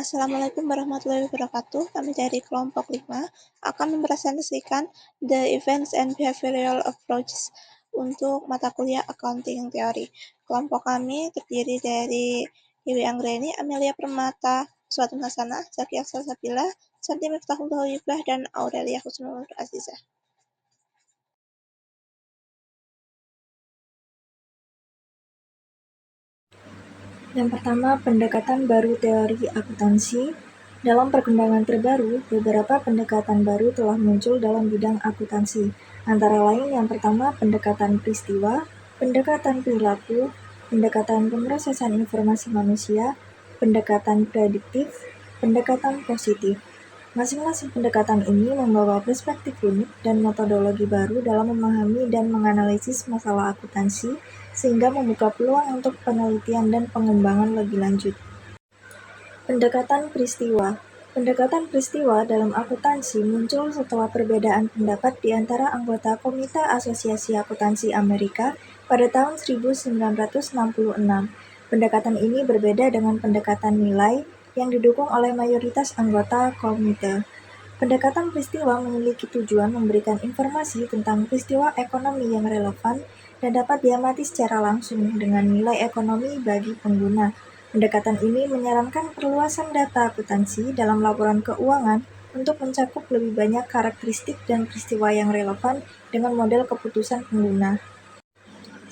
Assalamualaikum warahmatullahi wabarakatuh. Kami dari kelompok 5 akan mempresentasikan The Events and Behavioral Approaches untuk mata kuliah Accounting Theory. Kelompok kami terdiri dari Iwi Anggreni, Amelia Permata, Suatun Hasanah, Zaki Aksel Sabila, Santi Miftahul Hoibah, dan Aurelia Husnul Azizah. Yang pertama, pendekatan baru teori akuntansi. Dalam perkembangan terbaru, beberapa pendekatan baru telah muncul dalam bidang akuntansi. Antara lain yang pertama, pendekatan peristiwa, pendekatan perilaku, pendekatan pemrosesan informasi manusia, pendekatan prediktif, pendekatan positif. Masing-masing pendekatan ini membawa perspektif unik dan metodologi baru dalam memahami dan menganalisis masalah akuntansi, sehingga membuka peluang untuk penelitian dan pengembangan lebih lanjut. Pendekatan peristiwa. Pendekatan peristiwa dalam akuntansi muncul setelah perbedaan pendapat di antara anggota Komite Asosiasi Akuntansi Amerika pada tahun 1966. Pendekatan ini berbeda dengan pendekatan nilai yang didukung oleh mayoritas anggota komite. Pendekatan peristiwa memiliki tujuan memberikan informasi tentang peristiwa ekonomi yang relevan dan dapat diamati secara langsung dengan nilai ekonomi bagi pengguna. Pendekatan ini menyarankan perluasan data akuntansi dalam laporan keuangan untuk mencakup lebih banyak karakteristik dan peristiwa yang relevan dengan model keputusan pengguna.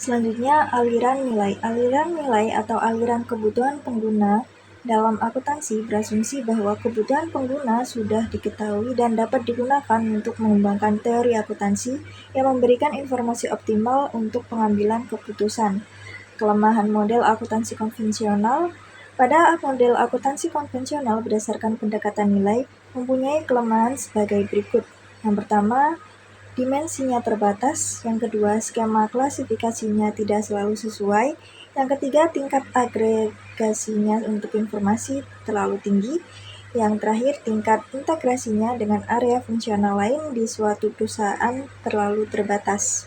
Selanjutnya, aliran nilai. Aliran nilai atau aliran kebutuhan pengguna dalam akuntansi berasumsi bahwa kebutuhan pengguna sudah diketahui dan dapat digunakan untuk mengembangkan teori akuntansi yang memberikan informasi optimal untuk pengambilan keputusan. Kelemahan model akuntansi konvensional. Pada model akuntansi konvensional berdasarkan pendekatan nilai mempunyai kelemahan sebagai berikut. Yang pertama, dimensinya terbatas. Yang kedua, skema klasifikasinya tidak selalu sesuai. Yang ketiga, tingkat agregasinya untuk informasi terlalu tinggi. Yang terakhir, tingkat integrasinya dengan area fungsional lain di suatu perusahaan terlalu terbatas.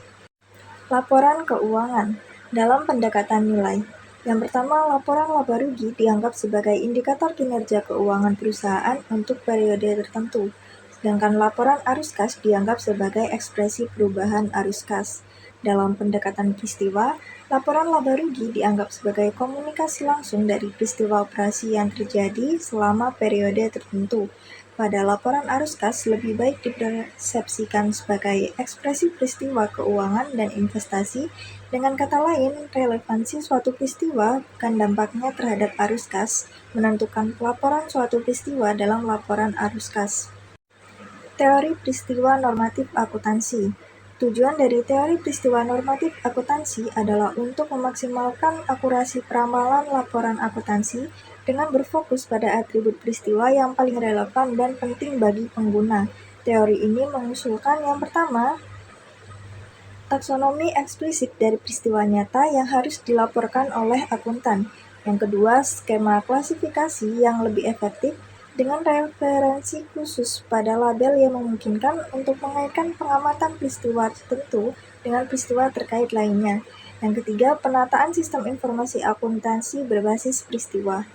Laporan keuangan dalam pendekatan nilai. Yang pertama, laporan laba rugi dianggap sebagai indikator kinerja keuangan perusahaan untuk periode tertentu, sedangkan laporan arus kas dianggap sebagai ekspresi perubahan arus kas. Dalam pendekatan peristiwa, laporan laba rugi dianggap sebagai komunikasi langsung dari peristiwa operasi yang terjadi selama periode tertentu. Pada laporan arus kas lebih baik dipersepsikan sebagai ekspresi peristiwa keuangan dan investasi. Dengan kata lain, relevansi suatu peristiwa bukan dampaknya terhadap arus kas menentukan pelaporan suatu peristiwa dalam laporan arus kas. Teori peristiwa normatif akuntansi. Tujuan dari teori peristiwa normatif akuntansi adalah untuk memaksimalkan akurasi peramalan laporan akuntansi dengan berfokus pada atribut peristiwa yang paling relevan dan penting bagi pengguna. Teori ini mengusulkan yang pertama, taksonomi eksplisit dari peristiwa nyata yang harus dilaporkan oleh akuntan. Yang kedua, skema klasifikasi yang lebih efektif dengan referensi khusus pada label yang memungkinkan untuk mengaitkan pengamatan peristiwa tertentu dengan peristiwa terkait lainnya. Yang ketiga, penataan sistem informasi akuntansi berbasis peristiwa.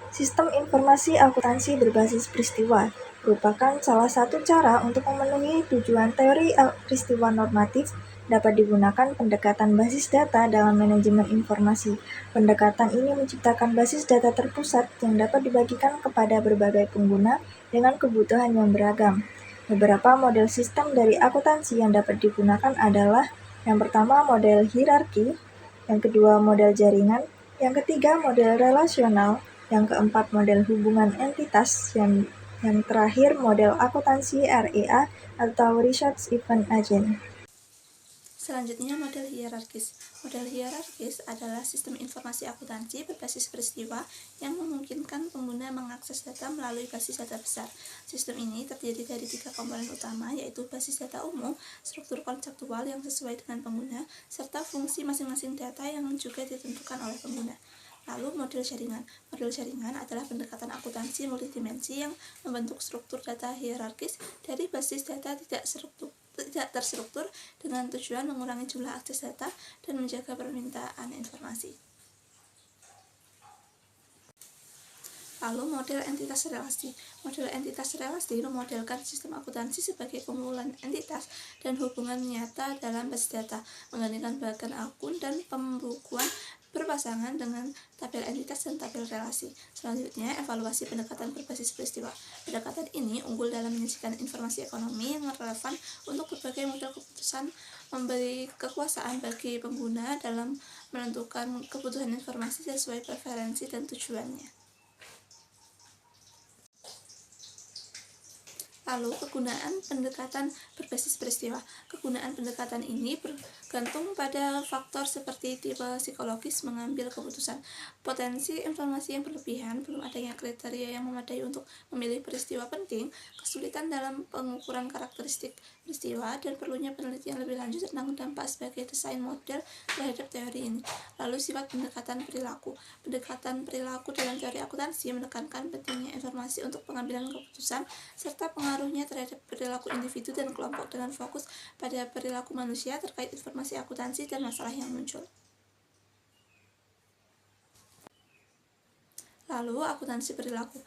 Sistem informasi akuntansi berbasis peristiwa merupakan salah satu cara untuk memenuhi tujuan teori peristiwa normatif. Dapat digunakan pendekatan basis data dalam manajemen informasi. Pendekatan ini menciptakan basis data terpusat yang dapat dibagikan kepada berbagai pengguna dengan kebutuhan yang beragam. Beberapa model sistem dari akuntansi yang dapat digunakan adalah yang pertama model hierarki, yang kedua model jaringan, yang ketiga model relasional, yang keempat model hubungan entitas, yang terakhir model akuntansi REA atau Research Event Agent. Selanjutnya, model hierarkis. Model hierarkis adalah sistem informasi akuntansi berbasis peristiwa yang memungkinkan pengguna mengakses data melalui basis data besar. Sistem ini terdiri dari 3 komponen utama, yaitu basis data umum, struktur konseptual yang sesuai dengan pengguna, serta fungsi masing-masing data yang juga ditentukan oleh pengguna. Lalu model jaringan. Model jaringan adalah pendekatan akuntansi multidimensi yang membentuk struktur data hierarkis dari basis data tidak terstruktur dengan tujuan mengurangi jumlah akses data dan menjaga permintaan informasi. Lalu model entitas relasi. Model entitas relasi memodelkan sistem akuntansi sebagai kumpulan entitas dan hubungan nyata dalam basis data, menggantikan bagan akun dan pembukuan berpasangan dengan tabel entitas dan tabel relasi. Selanjutnya, evaluasi pendekatan berbasis peristiwa. Pendekatan ini unggul dalam menyajikan informasi ekonomi yang relevan untuk berbagai model keputusan, memberi kekuasaan bagi pengguna dalam menentukan kebutuhan informasi sesuai preferensi dan tujuannya. Lalu, kegunaan pendekatan berbasis peristiwa. Kegunaan pendekatan ini bergantung pada faktor seperti tipe psikologis mengambil keputusan, potensi informasi yang berlebihan, belum adanya kriteria yang memadai untuk memilih peristiwa penting, kesulitan dalam pengukuran karakteristik peristiwa, dan perlunya penelitian lebih lanjut tentang dampak sebagai desain model terhadap teori ini. Lalu, sifat pendekatan perilaku. Pendekatan perilaku dalam teori akuntansi menekankan pentingnya informasi untuk pengambilan keputusan serta pengaruhnya terhadap perilaku individu dan kelompok dengan fokus pada perilaku manusia terkait informasi akuntansi dan masalah yang muncul. Lalu, akuntansi perilaku.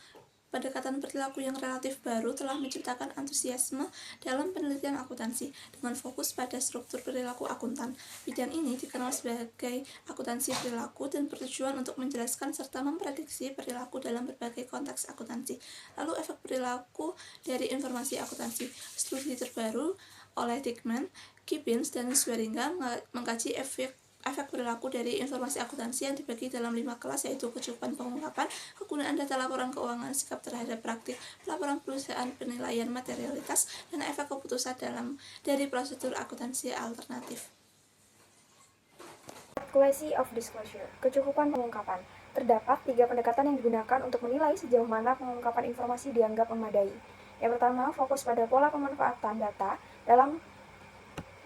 Pendekatan perilaku yang relatif baru telah menciptakan antusiasme dalam penelitian akuntansi dengan fokus pada struktur perilaku akuntan. Bidang ini dikenal sebagai akuntansi perilaku dan bertujuan untuk menjelaskan serta memprediksi perilaku dalam berbagai konteks akuntansi. Lalu, efek perilaku dari informasi akuntansi. Studi terbaru oleh Dickman, Gibbons, dan Swearinga mengkaji efek perilaku dari informasi akuntansi yang dibagi dalam 5 kelas, yaitu kecukupan pengungkapan, kegunaan data laporan keuangan, sikap terhadap praktik laporan perusahaan, penilaian materialitas, dan efek keputusan dari prosedur akuntansi alternatif. Accuracy of disclosure, kecukupan pengungkapan. Terdapat 3 pendekatan yang digunakan untuk menilai sejauh mana pengungkapan informasi dianggap memadai. Yang pertama, fokus pada pola pemanfaatan data dalam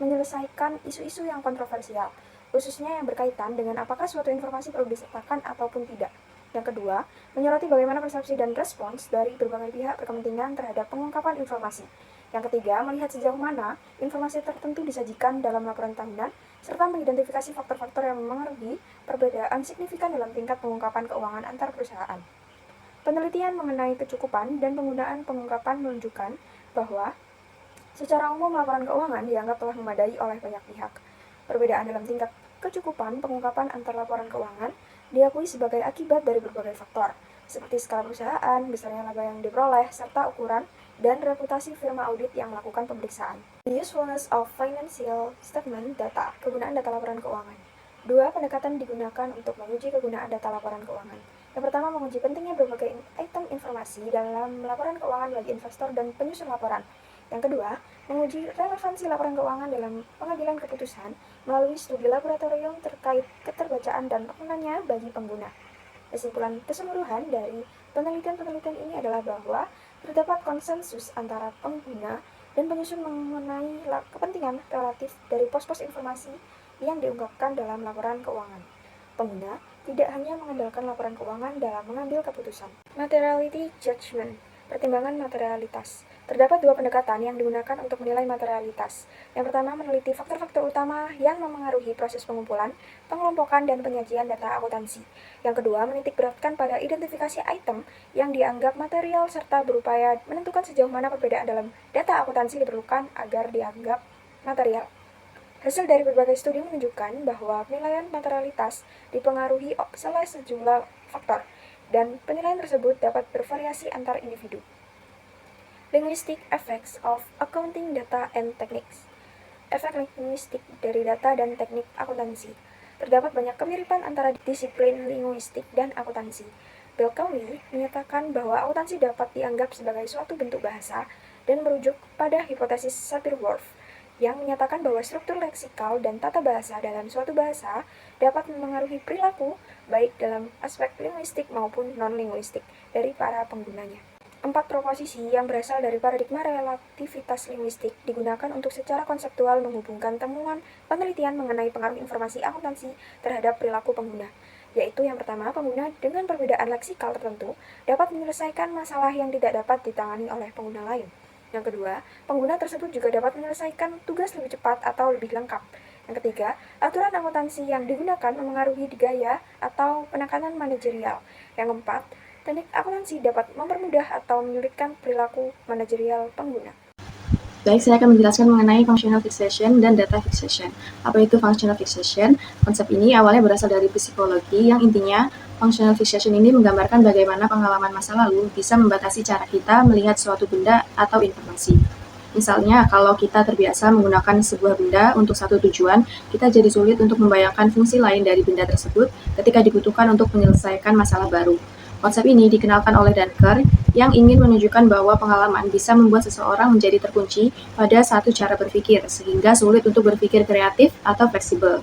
menyelesaikan isu-isu yang kontroversial, khususnya yang berkaitan dengan apakah suatu informasi perlu disertakan ataupun tidak. Yang kedua, menyoroti bagaimana persepsi dan respons dari berbagai pihak berkepentingan terhadap pengungkapan informasi. Yang ketiga, melihat sejauh mana informasi tertentu disajikan dalam laporan tahunan, serta mengidentifikasi faktor-faktor yang mempengaruhi perbedaan signifikan dalam tingkat pengungkapan keuangan antar perusahaan. Penelitian mengenai kecukupan dan penggunaan pengungkapan menunjukkan bahwa secara umum laporan keuangan dianggap telah memadai oleh banyak pihak. Perbedaan dalam tingkat kecukupan pengungkapan antar laporan keuangan diakui sebagai akibat dari berbagai faktor, seperti skala perusahaan, besarnya laba yang diperoleh, serta ukuran dan reputasi firma audit yang melakukan pemeriksaan. The usefulness of financial statement data, kegunaan data laporan keuangan. 2 pendekatan digunakan untuk menguji kegunaan data laporan keuangan. Yang pertama, menguji pentingnya berbagai item informasi dalam laporan keuangan bagi investor dan penyusun laporan. Yang kedua, menguji relevansi laporan keuangan dalam pengambilan keputusan melalui studi laboratorium terkait keterbacaan dan makunannya bagi pengguna. Kesimpulan keseluruhan dari penelitian-penelitian ini adalah bahwa terdapat konsensus antara pengguna dan penyusun mengenai kepentingan relatif dari pos-pos informasi yang diungkapkan dalam laporan keuangan. Pengguna tidak hanya mengandalkan laporan keuangan dalam mengambil keputusan. Materiality judgment, pertimbangan materialitas. Terdapat 2 pendekatan yang digunakan untuk menilai materialitas. Yang pertama, meneliti faktor-faktor utama yang memengaruhi proses pengumpulan, pengelompokan, dan penyajian data akuntansi. Yang kedua, menitikberatkan pada identifikasi item yang dianggap material serta berupaya menentukan sejauh mana perbedaan dalam data akuntansi diperlukan agar dianggap material. Hasil dari berbagai studi menunjukkan bahwa penilaian materialitas dipengaruhi oleh sejumlah faktor, dan penilaian tersebut dapat bervariasi antar individu. Linguistic effects of accounting data and techniques. Efek linguistik dari data dan teknik akuntansi. Terdapat banyak kemiripan antara disiplin linguistik dan akuntansi. Bill Cowley menyatakan bahwa akuntansi dapat dianggap sebagai suatu bentuk bahasa dan merujuk pada hipotesis Sapir-Whorf yang menyatakan bahwa struktur leksikal dan tata bahasa dalam suatu bahasa dapat memengaruhi perilaku baik dalam aspek linguistik maupun non-linguistik dari para penggunanya. 4 proposisi yang berasal dari paradigma relativitas linguistik digunakan untuk secara konseptual menghubungkan temuan penelitian mengenai pengaruh informasi akuntansi terhadap perilaku pengguna, yaitu yang pertama, pengguna dengan perbedaan leksikal tertentu dapat menyelesaikan masalah yang tidak dapat ditangani oleh pengguna lain. Yang kedua, pengguna tersebut juga dapat menyelesaikan tugas lebih cepat atau lebih lengkap. Yang ketiga, aturan akuntansi yang digunakan memengaruhi gaya atau penekanan manajerial. Yang keempat, Teknik akuntansi dapat mempermudah atau menyulitkan perilaku manajerial pengguna. Baik, saya akan menjelaskan mengenai functional fixation dan data fixation. Apa itu functional fixation? Konsep ini awalnya berasal dari psikologi yang intinya functional fixation ini menggambarkan bagaimana pengalaman masa lalu bisa membatasi cara kita melihat suatu benda atau informasi. Misalnya, kalau kita terbiasa menggunakan sebuah benda untuk satu tujuan, kita jadi sulit untuk membayangkan fungsi lain dari benda tersebut ketika dibutuhkan untuk menyelesaikan masalah baru. Konsep ini dikenalkan oleh Dunker yang ingin menunjukkan bahwa pengalaman bisa membuat seseorang menjadi terkunci pada satu cara berpikir, sehingga sulit untuk berpikir kreatif atau fleksibel.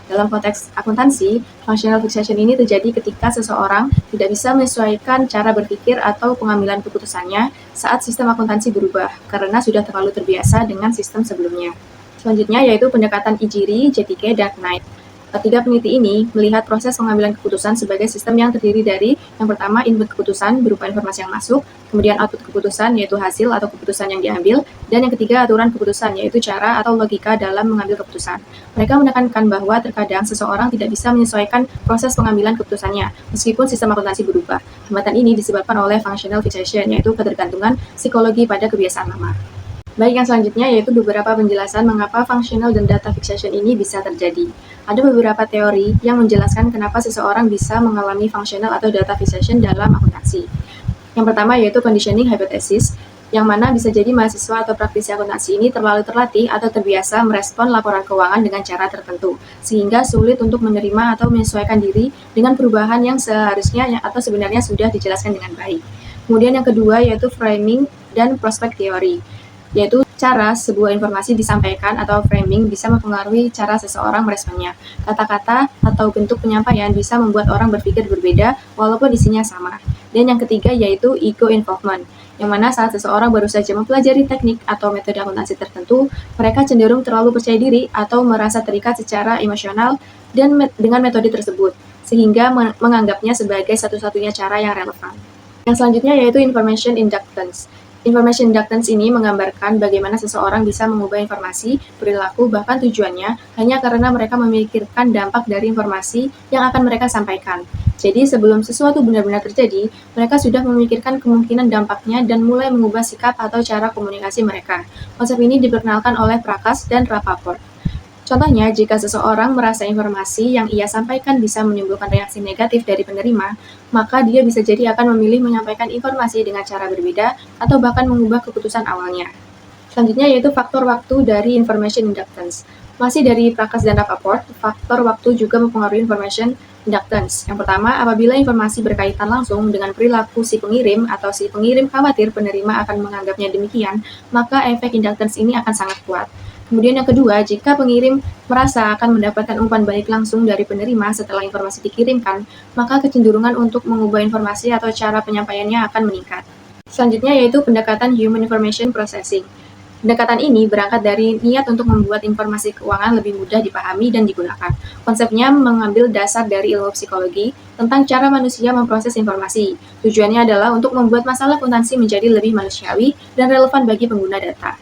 Dalam konteks akuntansi, functional fixation ini terjadi ketika seseorang tidak bisa menyesuaikan cara berpikir atau pengambilan keputusannya saat sistem akuntansi berubah, karena sudah terlalu terbiasa dengan sistem sebelumnya. Selanjutnya yaitu pendekatan Ijiri, JTK, dan Knight. Ketiga peneliti ini melihat proses pengambilan keputusan sebagai sistem yang terdiri dari yang pertama input keputusan berupa informasi yang masuk, kemudian output keputusan yaitu hasil atau keputusan yang diambil, dan yang ketiga aturan keputusan yaitu cara atau logika dalam mengambil keputusan. Mereka menekankan bahwa terkadang seseorang tidak bisa menyesuaikan proses pengambilan keputusannya meskipun sistem akuntansi berubah. Hambatan ini disebabkan oleh functional fixation yaitu ketergantungan psikologi pada kebiasaan lama. Baik, yang selanjutnya yaitu beberapa penjelasan mengapa functional dan data fixation ini bisa terjadi. Ada beberapa teori yang menjelaskan kenapa seseorang bisa mengalami functional atau data fixation dalam akuntansi. Yang pertama yaitu conditioning hypothesis, yang mana bisa jadi mahasiswa atau praktisi akuntansi ini terlalu terlatih atau terbiasa merespon laporan keuangan dengan cara tertentu, sehingga sulit untuk menerima atau menyesuaikan diri dengan perubahan yang seharusnya atau sebenarnya sudah dijelaskan dengan baik. Kemudian yang kedua yaitu framing dan prospect theory, yaitu cara sebuah informasi disampaikan atau framing bisa mempengaruhi cara seseorang meresponnya. Kata-kata atau bentuk penyampaian bisa membuat orang berpikir berbeda walaupun isinya sama. Dan yang ketiga yaitu ego involvement, yang mana saat seseorang baru saja mempelajari teknik atau metode akuntansi tertentu, mereka cenderung terlalu percaya diri atau merasa terikat secara emosional dengan metode tersebut, sehingga menganggapnya sebagai satu-satunya cara yang relevan. Yang selanjutnya yaitu information inductance. Information inductance ini menggambarkan bagaimana seseorang bisa mengubah informasi, perilaku, bahkan tujuannya hanya karena mereka memikirkan dampak dari informasi yang akan mereka sampaikan. Jadi sebelum sesuatu benar-benar terjadi, mereka sudah memikirkan kemungkinan dampaknya dan mulai mengubah sikap atau cara komunikasi mereka. Konsep ini diperkenalkan oleh Prakas dan Rappaport. Contohnya, jika seseorang merasa informasi yang ia sampaikan bisa menimbulkan reaksi negatif dari penerima, maka dia bisa jadi akan memilih menyampaikan informasi dengan cara berbeda atau bahkan mengubah keputusan awalnya. Selanjutnya yaitu faktor waktu dari information inductance. Masih dari Prakas dan Rappaport, faktor waktu juga mempengaruhi information inductance. Yang pertama, apabila informasi berkaitan langsung dengan perilaku si pengirim atau si pengirim khawatir penerima akan menganggapnya demikian, maka efek inductance ini akan sangat kuat. Kemudian yang kedua, jika pengirim merasa akan mendapatkan umpan balik langsung dari penerima setelah informasi dikirimkan, maka kecenderungan untuk mengubah informasi atau cara penyampaiannya akan meningkat. Selanjutnya yaitu pendekatan Human Information Processing. Pendekatan ini berangkat dari niat untuk membuat informasi keuangan lebih mudah dipahami dan digunakan. Konsepnya mengambil dasar dari ilmu psikologi tentang cara manusia memproses informasi. Tujuannya adalah untuk membuat masalah akuntansi menjadi lebih manusiawi dan relevan bagi pengguna data.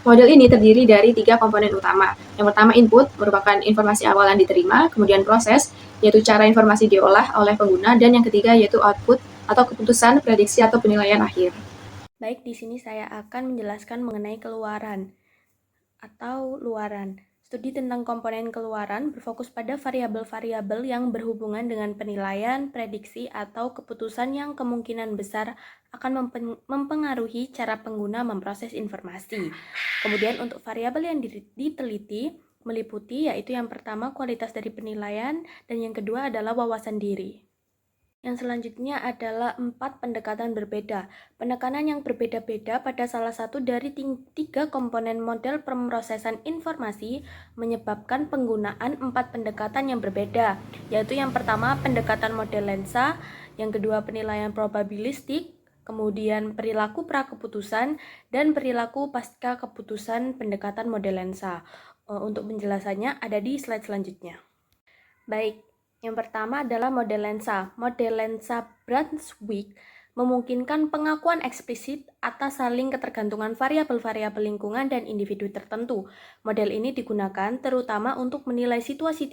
Model ini terdiri dari 3 komponen utama. Yang pertama input, merupakan informasi awal yang diterima, kemudian proses, yaitu cara informasi diolah oleh pengguna, dan yang ketiga yaitu output atau keputusan, prediksi, atau penilaian akhir. Baik, di sini saya akan menjelaskan mengenai keluaran atau luaran. Studi tentang komponen keluaran berfokus pada variabel-variabel yang berhubungan dengan penilaian, prediksi, atau keputusan yang kemungkinan besar akan mempengaruhi cara pengguna memproses informasi. Kemudian untuk variabel yang diteliti meliputi yaitu yang pertama kualitas dari penilaian dan yang kedua adalah wawasan diri. Yang selanjutnya adalah 4 pendekatan berbeda. Penekanan yang berbeda-beda pada salah satu dari 3 komponen model pemrosesan informasi menyebabkan penggunaan 4 pendekatan yang berbeda, yaitu yang pertama pendekatan model lensa, yang kedua penilaian probabilistik, kemudian perilaku prakeputusan, dan perilaku pasca keputusan pendekatan model lensa. Untuk penjelasannya ada di slide selanjutnya. Baik. Yang pertama adalah model lensa. Model lensa Brunswick memungkinkan pengakuan eksplisit atas saling ketergantungan variabel-variabel lingkungan dan individu tertentu. Model ini digunakan terutama untuk menilai situasi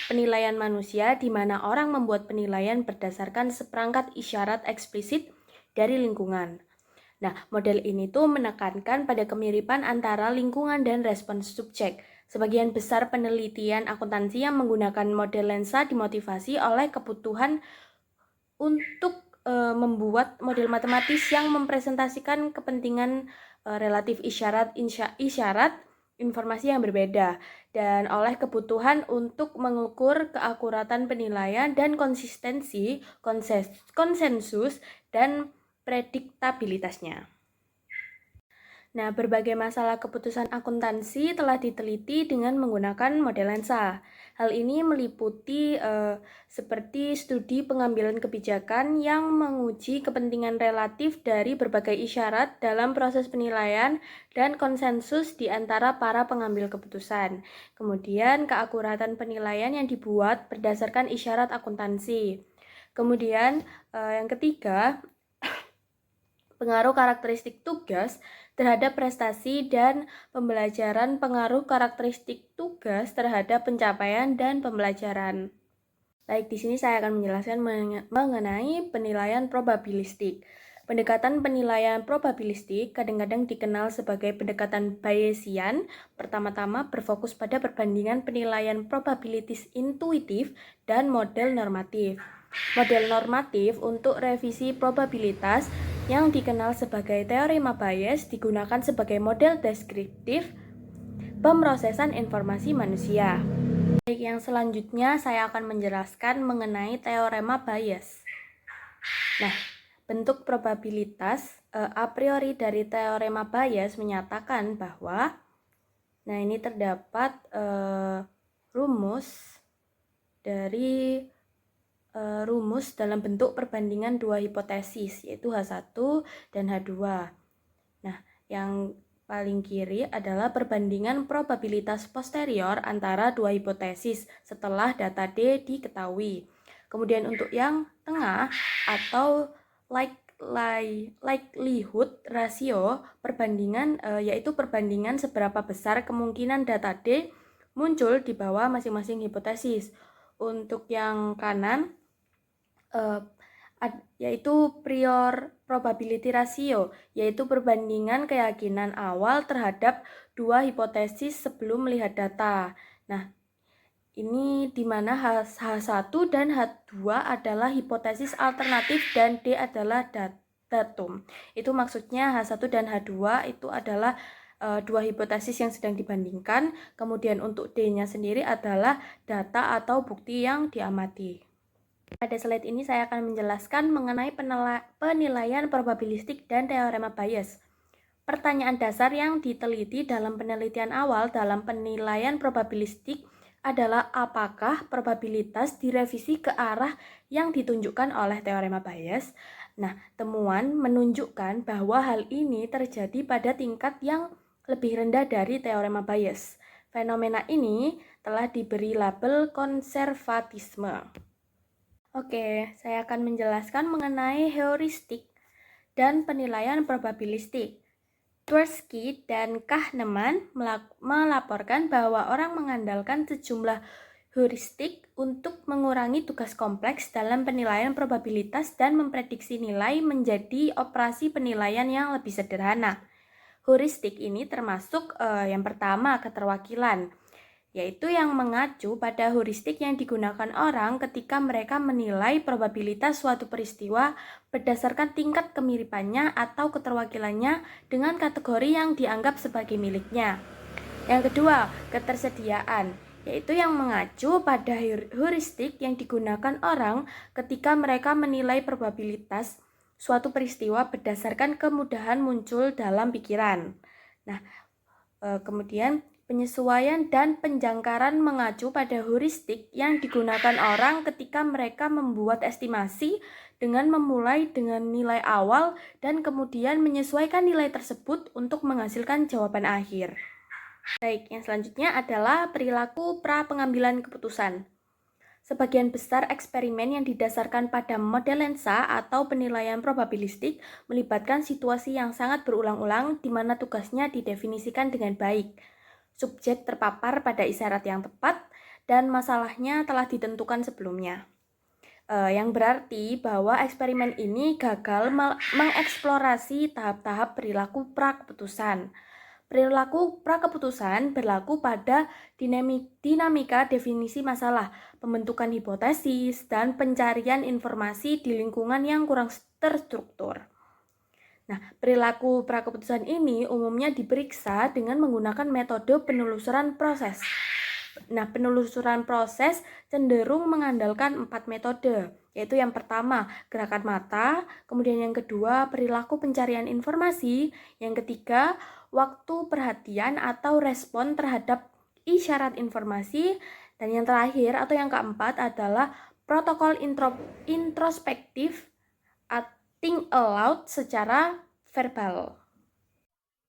penilaian manusia di mana orang membuat penilaian berdasarkan seperangkat isyarat eksplisit dari lingkungan. Nah, model ini tuh menekankan pada kemiripan antara lingkungan dan respons subjek. Sebagian besar penelitian akuntansi yang menggunakan model lensa dimotivasi oleh kebutuhan untuk membuat model matematis yang mempresentasikan kepentingan relatif isyarat informasi yang berbeda dan oleh kebutuhan untuk mengukur keakuratan penilaian dan konsensus dan prediktabilitasnya. Nah, berbagai masalah keputusan akuntansi telah diteliti dengan menggunakan model lensa. Hal ini meliputi seperti studi pengambilan kebijakan yang menguji kepentingan relatif dari berbagai isyarat dalam proses penilaian dan konsensus di antara para pengambil keputusan. Kemudian, keakuratan penilaian yang dibuat berdasarkan isyarat akuntansi. Kemudian, yang ketiga, pengaruh karakteristik tugas terhadap prestasi dan pembelajaran, pengaruh karakteristik tugas terhadap pencapaian dan pembelajaran. Baik, di sini saya akan menjelaskan mengenai penilaian probabilistik. Pendekatan penilaian probabilistik kadang-kadang dikenal sebagai pendekatan Bayesian. Pertama-tama berfokus pada perbandingan penilaian probabilitas intuitif dan model normatif. Model normatif untuk revisi probabilitas yang dikenal sebagai teorema Bayes digunakan sebagai model deskriptif pemrosesan informasi manusia. Baik, yang selanjutnya saya akan menjelaskan mengenai teorema Bayes. Nah, bentuk probabilitas a priori dari teorema Bayes menyatakan bahwa ini terdapat rumus dalam bentuk perbandingan dua hipotesis, yaitu H1 dan H2. Nah, yang paling kiri adalah perbandingan probabilitas posterior antara dua hipotesis setelah data D diketahui. Kemudian untuk yang tengah atau likelihood ratio perbandingan yaitu perbandingan seberapa besar kemungkinan data D muncul di bawah masing-masing hipotesis. Untuk yang kanan yaitu prior probability ratio, yaitu perbandingan keyakinan awal terhadap dua hipotesis sebelum melihat data. Nah, ini di mana H1 dan H2 adalah hipotesis alternatif dan D adalah datum. Itu maksudnya H1 dan H2 itu adalah dua hipotesis yang sedang dibandingkan. Kemudian untuk D-nya sendiri adalah data atau bukti yang diamati. Pada slide ini saya akan menjelaskan mengenai penilaian probabilistik dan teorema Bayes. Pertanyaan dasar yang diteliti dalam penelitian awal dalam penilaian probabilistik adalah apakah probabilitas direvisi ke arah yang ditunjukkan oleh teorema Bayes. Nah, temuan menunjukkan bahwa hal ini terjadi pada tingkat yang lebih rendah dari teorema Bayes. Fenomena ini telah diberi label konservatisme. Oke, saya akan menjelaskan mengenai heuristik dan penilaian probabilistik. Tversky dan Kahneman melaporkan bahwa orang mengandalkan sejumlah heuristik untuk mengurangi tugas kompleks dalam penilaian probabilitas dan memprediksi nilai menjadi operasi penilaian yang lebih sederhana. Heuristik ini termasuk yang pertama, keterwakilan, yaitu yang mengacu pada heuristik yang digunakan orang ketika mereka menilai probabilitas suatu peristiwa berdasarkan tingkat kemiripannya atau keterwakilannya dengan kategori yang dianggap sebagai miliknya. Yang kedua, ketersediaan, yaitu yang mengacu pada heuristik yang digunakan orang ketika mereka menilai probabilitas suatu peristiwa berdasarkan kemudahan muncul dalam pikiran. Nah, kemudian penyesuaian dan penjangkaran mengacu pada heuristik yang digunakan orang ketika mereka membuat estimasi dengan memulai dengan nilai awal dan kemudian menyesuaikan nilai tersebut untuk menghasilkan jawaban akhir. Baik, yang selanjutnya adalah perilaku pra pengambilan keputusan. Sebagian besar eksperimen yang didasarkan pada model lensa atau penilaian probabilistik melibatkan situasi yang sangat berulang-ulang di mana tugasnya didefinisikan dengan baik. Subjek terpapar pada isyarat yang tepat dan masalahnya telah ditentukan sebelumnya. Yang berarti bahwa eksperimen ini gagal mengeksplorasi tahap-tahap perilaku prakeputusan. Perilaku prakeputusan berlaku pada dinamika definisi masalah, pembentukan hipotesis, dan pencarian informasi di lingkungan yang kurang terstruktur. Nah, perilaku prakeputusan ini umumnya diperiksa dengan menggunakan metode penelusuran proses. Nah, penelusuran proses cenderung mengandalkan 4 metode, yaitu yang pertama, gerakan mata, kemudian yang kedua, perilaku pencarian informasi, yang ketiga, waktu perhatian atau respon terhadap isyarat informasi, dan yang terakhir atau yang keempat adalah protokol introspektif think aloud secara verbal.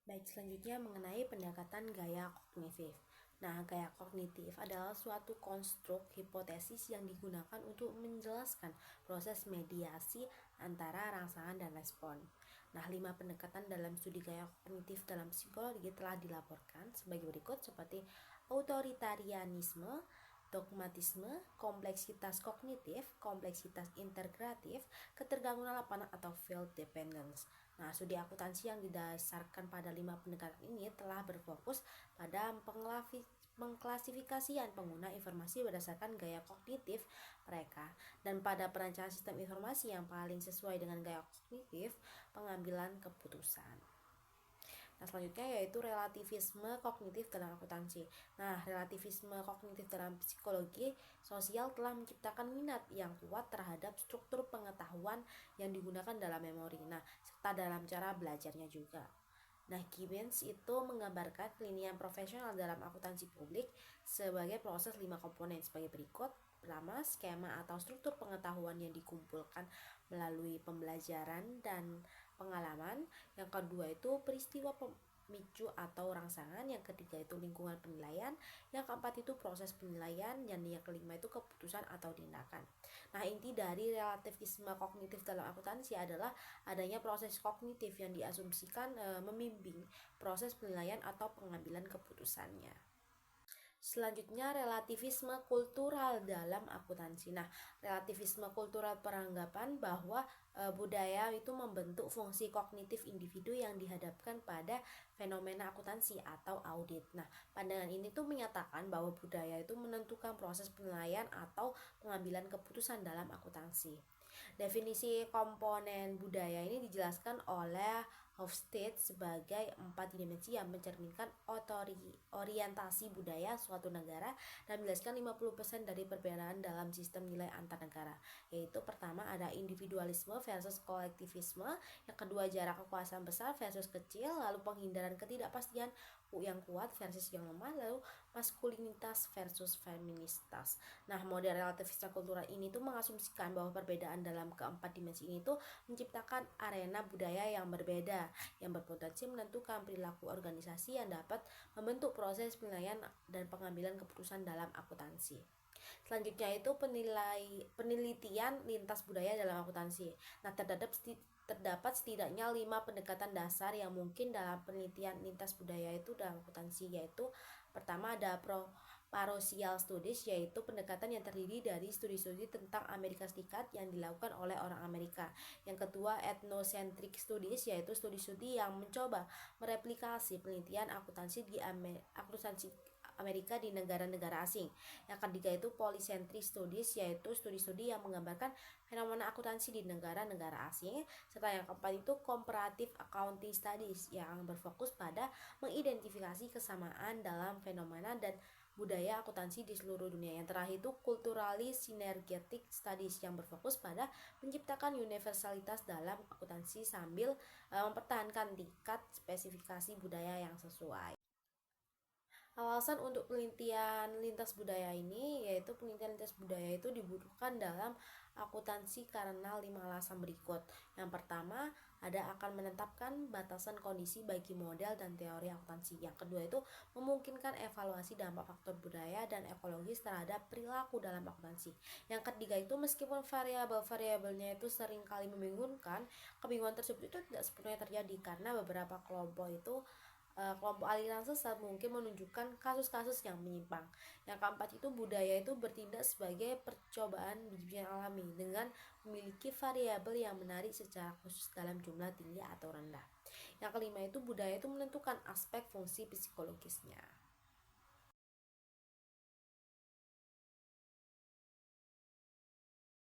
Baik, selanjutnya mengenai pendekatan gaya kognitif. Nah, gaya kognitif adalah suatu konstruk hipotesis yang digunakan untuk menjelaskan proses mediasi antara rangsangan dan respon. Nah, 5 pendekatan dalam studi gaya kognitif dalam psikologi telah dilaporkan sebagai berikut seperti autoritarianisme, dogmatisme, kompleksitas kognitif, kompleksitas integratif, ketergantungan lapangan atau field dependence. Nah, studi akuntansi yang didasarkan pada 5 pendekatan ini telah berfokus pada pengklasifikasian pengguna informasi berdasarkan gaya kognitif mereka dan pada perancangan sistem informasi yang paling sesuai dengan gaya kognitif pengambilan keputusan. Nah, selanjutnya yaitu relativisme kognitif dalam akuntansi. Nah, relativisme kognitif dalam psikologi sosial telah menciptakan minat yang kuat terhadap struktur pengetahuan yang digunakan dalam memori. Nah, serta dalam cara belajarnya juga. Nah, Gibbons itu menggambarkan kelinian profesional dalam akuntansi publik sebagai proses 5 komponen sebagai berikut. Pertama, skema atau struktur pengetahuan yang dikumpulkan melalui pembelajaran dan pengalaman. Yang kedua itu peristiwa pemicu atau rangsangan. Yang ketiga itu lingkungan penilaian. Yang keempat itu proses penilaian. Dan yang kelima itu keputusan atau tindakan. Nah, inti dari relativisme kognitif dalam akuntansi adalah adanya proses kognitif yang diasumsikan membimbing proses penilaian atau pengambilan keputusannya. Selanjutnya, relativisme kultural dalam akuntansi. Nah, relativisme kultural beranggapan bahwa budaya itu membentuk fungsi kognitif individu yang dihadapkan pada fenomena akuntansi atau audit. Nah, pandangan ini tuh menyatakan bahwa budaya itu menentukan proses penilaian atau pengambilan keputusan dalam akuntansi. Definisi komponen budaya ini dijelaskan oleh Hofstede sebagai 4 dimensi yang mencerminkan orientasi budaya suatu negara dan menjelaskan 50% dari perbedaan dalam sistem nilai antar negara, yaitu pertama ada individualisme versus kolektivisme, yang kedua jarak kekuasaan besar versus kecil, lalu penghindaran ketidakpastian yang kuat versus yang lemah, lalu maskulinitas versus feministas. Nah, model relativisme kultural ini tuh mengasumsikan bahwa perbedaan dalam keempat dimensi ini tuh menciptakan arena budaya yang berbeda yang berpotensi menentukan perilaku organisasi yang dapat membentuk proses penilaian dan pengambilan keputusan dalam akuntansi. Selanjutnya itu penelitian lintas budaya dalam akuntansi. Nah, terdapat setidaknya 5 pendekatan dasar yang mungkin dalam penelitian lintas budaya itu dalam akuntansi, yaitu pertama ada parosial studies, yaitu pendekatan yang terdiri dari studi-studi tentang Amerika Serikat yang dilakukan oleh orang Amerika. Yang kedua, ethnocentric studies, yaitu studi-studi yang mencoba mereplikasi penelitian akuntansi Amerika di negara-negara asing. Yang ketiga itu polycentric studies, yaitu studi-studi yang menggambarkan fenomena akuntansi di negara-negara asing. Serta yang keempat itu comparative accounting studies yang berfokus pada mengidentifikasi kesamaan dalam fenomena dan budaya akuntansi di seluruh dunia. Yang terakhir itu culturally synergetic studies yang berfokus pada menciptakan universalitas dalam akuntansi sambil mempertahankan tingkat spesifikasi budaya yang sesuai. Alasan untuk penelitian lintas budaya ini yaitu penelitian lintas budaya itu dibutuhkan dalam akuntansi karena 5 alasan berikut. Yang pertama, ada akan menetapkan batasan kondisi bagi model dan teori akuntansi. Yang kedua itu memungkinkan evaluasi dampak faktor budaya dan ekologis terhadap perilaku dalam akuntansi. Yang ketiga itu meskipun variabel-variabelnya itu seringkali membingungkan, kebingungan tersebut itu tidak sepenuhnya terjadi karena beberapa kelompok aliran sesat mungkin menunjukkan kasus-kasus yang menyimpang. Yang keempat itu budaya itu bertindak sebagai percobaan bijian alami dengan memiliki variabel yang menarik secara khusus dalam jumlah tinggi atau rendah. Yang kelima itu budaya itu menentukan aspek fungsi psikologisnya.